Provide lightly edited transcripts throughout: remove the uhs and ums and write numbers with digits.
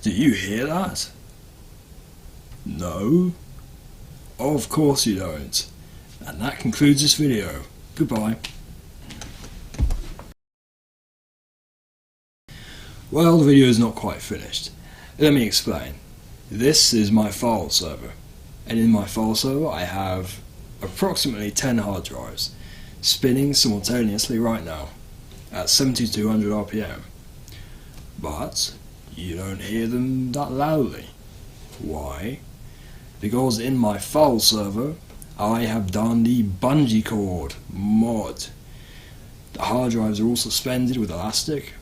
Do you hear that? No? Of course you don't. And that concludes this video. Goodbye. Well, the video is not quite finished. Let me explain. This is my file server, and in my file server I have approximately 10 hard drives spinning simultaneously right now at 7200 RPM. But you don't hear them that loudly. Why? Because in my file server I have done the bungee cord mod. The hard drives are all suspended with elastic.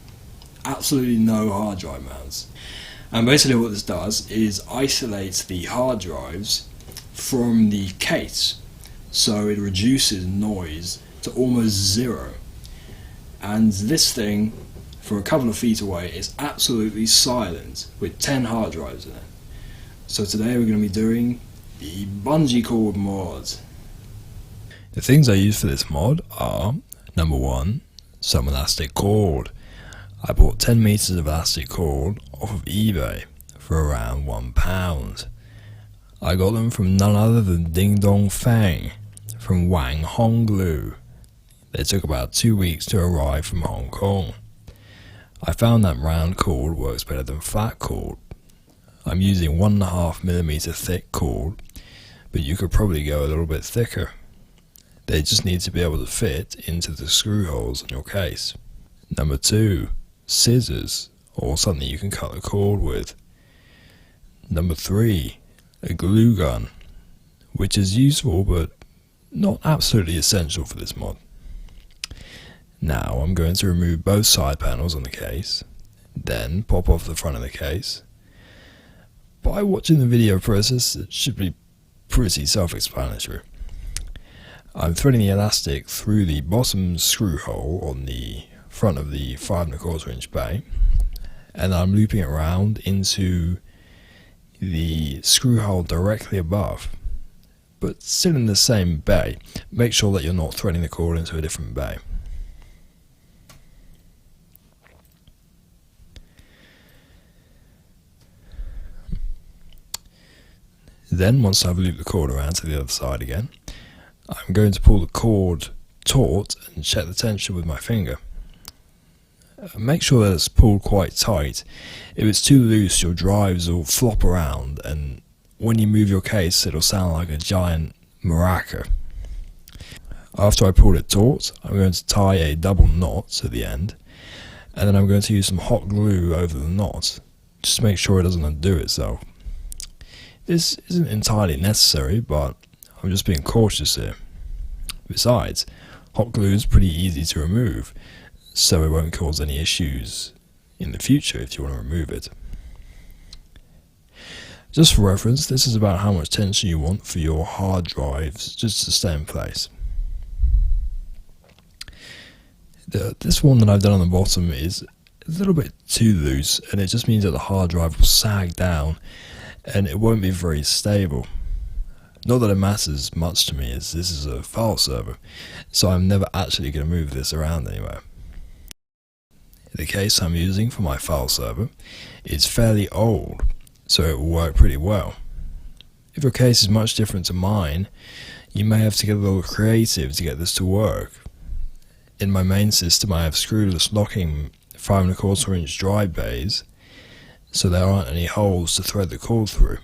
Absolutely no hard drive mounts. And basically what this does is isolates the hard drives from the case, so it reduces noise to almost zero. And this thing, from a couple of feet away, is absolutely silent with 10 hard drives in it. So today we're going to be doing the bungee cord mod. The things I use for this mod are, number one, some elastic cord. I bought 10 meters of elastic cord off of eBay for around £1. I got them from none other than Ding Dong Fang from Wang Hong Lu. They took about 2 weeks to arrive from Hong Kong. I found that round cord works better than flat cord. I'm using 1.5mm thick cord, but you could probably go a little bit thicker. They just need to be able to fit into the screw holes in your case. Number two, scissors, or something you can cut the cord with. Number three, a glue gun, which is useful but not absolutely essential for this mod. Now I'm going to remove both side panels on the case, then pop off the front of the case. By watching the video process, it should be pretty self-explanatory. I'm threading the elastic through the bottom screw hole on the front of the 5¼ inch bay, and I'm looping it around into the screw hole directly above, but still in the same bay. Make sure that you're not threading the cord into a different bay. Then once I've looped the cord around to the other side again, I'm going to pull the cord taut and check the tension with my finger. Make sure that it's pulled quite tight. If it's too loose, your drives will flop around, and when you move your case it'll sound like a giant maraca. After I pulled it taut, I'm going to tie a double knot at the end, and then I'm going to use some hot glue over the knot, just to make sure it doesn't undo itself. This isn't entirely necessary, but I'm just being cautious here. Besides, hot glue is pretty easy to remove, so it won't cause any issues in the future if you want to remove it. Just for reference, this is about how much tension you want for your hard drives just to stay in place. This one that I've done on the bottom is a little bit too loose, and it just means that the hard drive will sag down and it won't be very stable. Not that it matters much to me, as this is a file server, so I'm never actually going to move this around anywhere. The case I'm using for my file server is fairly old, so it will work pretty well. If your case is much different to mine, you may have to get a little creative to get this to work. In my main system I have screwless locking 5¼ inch drive bays, so there aren't any holes to thread the cord through.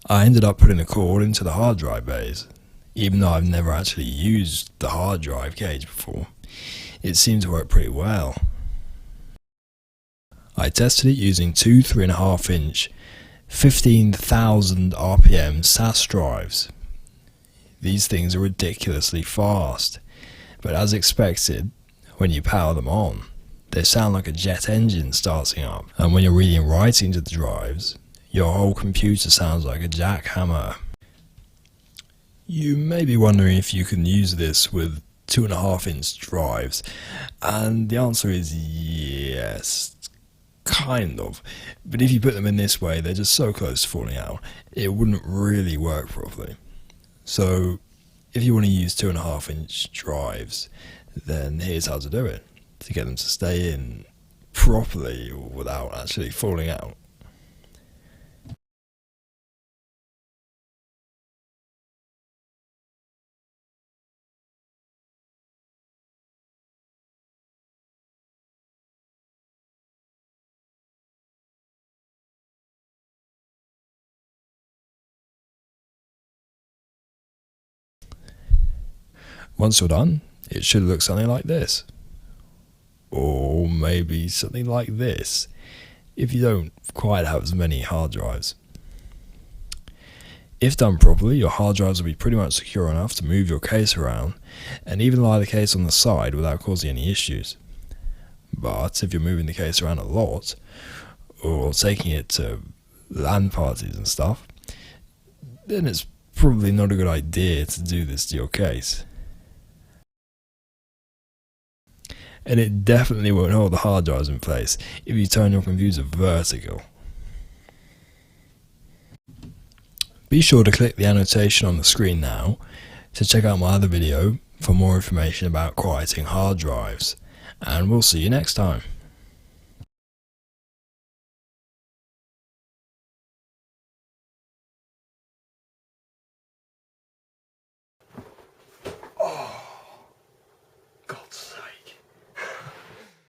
I ended up putting the cord into the hard drive bays, even though I've never actually used the hard drive cage before. It seemed to work pretty well. I tested it using two 3.5 inch 15,000 RPM SAS drives. These things are ridiculously fast, but as expected, when you power them on, they sound like a jet engine starting up, and when you're reading and writing to the drives, your whole computer sounds like a jackhammer. You may be wondering if you can use this with 2.5 inch drives, and the answer is yes, kind of. But if you put them in this way, they're just so close to falling out, it wouldn't really work properly. So if you want to use 2.5 inch drives, then here's how to do it, to get them to stay in properly without actually falling out. Once you're done, it should look something like this. Or maybe something like this, if you don't quite have as many hard drives. If done properly, your hard drives will be pretty much secure enough to move your case around and even lie the case on the side without causing any issues. But if you're moving the case around a lot, or taking it to LAN parties and stuff, then it's probably not a good idea to do this to your case. And it definitely won't hold the hard drives in place if you turn your computer vertical. Be sure to click the annotation on the screen now to check out my other video for more information about quieting hard drives, and we'll see you next time.